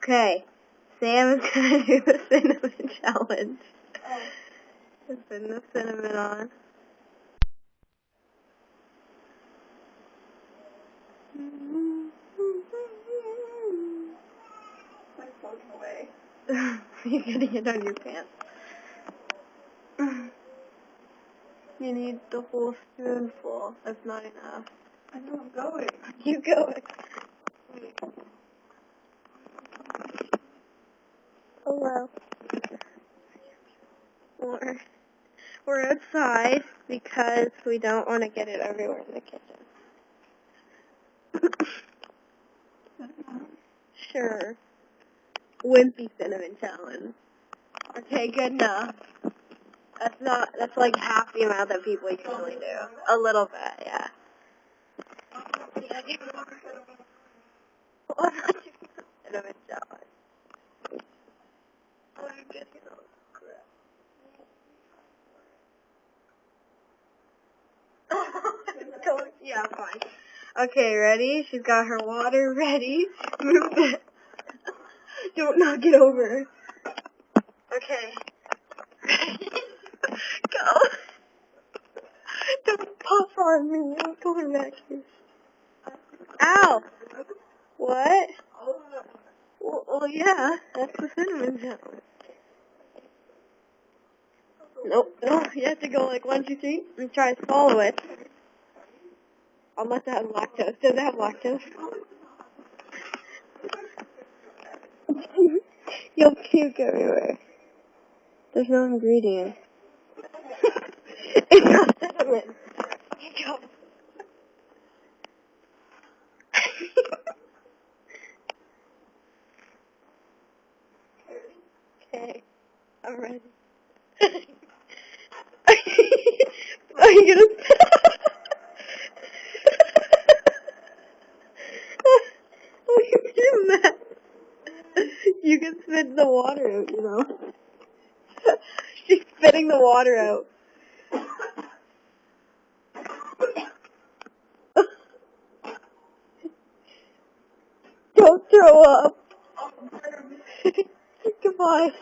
Okay, Sam is gonna do the cinnamon challenge. Just putting the cinnamon on. My phone's away. You're getting it on your pants. You need the whole spoonful. That's not enough. I know I'm going. Keep going. Hello. We're outside because we don't want to get it everywhere in the kitchen. Sure. Wimpy cinnamon challenge. Okay, good enough. That's like half the amount that people usually do. A little bit, yeah. Well, I'm not doing the cinnamon challenge. Oh, you're getting all this crap. Yeah, fine. Okay, ready? She's got her water ready. Move it. Don't knock it over. Okay. Go. Don't pop on me. I'm going back here. Ow. What? Well, yeah. That's the cinnamon challenge. Nope. No, you have to go like 1, 2, 3 and try to swallow it. Unless it has lactose. Does it have lactose? You'll puke everywhere. There's no ingredient. It's not cinnamon. You go. Okay. I'm ready. Are you gonna... Oh, you're doing that. You can spit the water out, you know. She's spitting the water out. Don't throw up. Goodbye.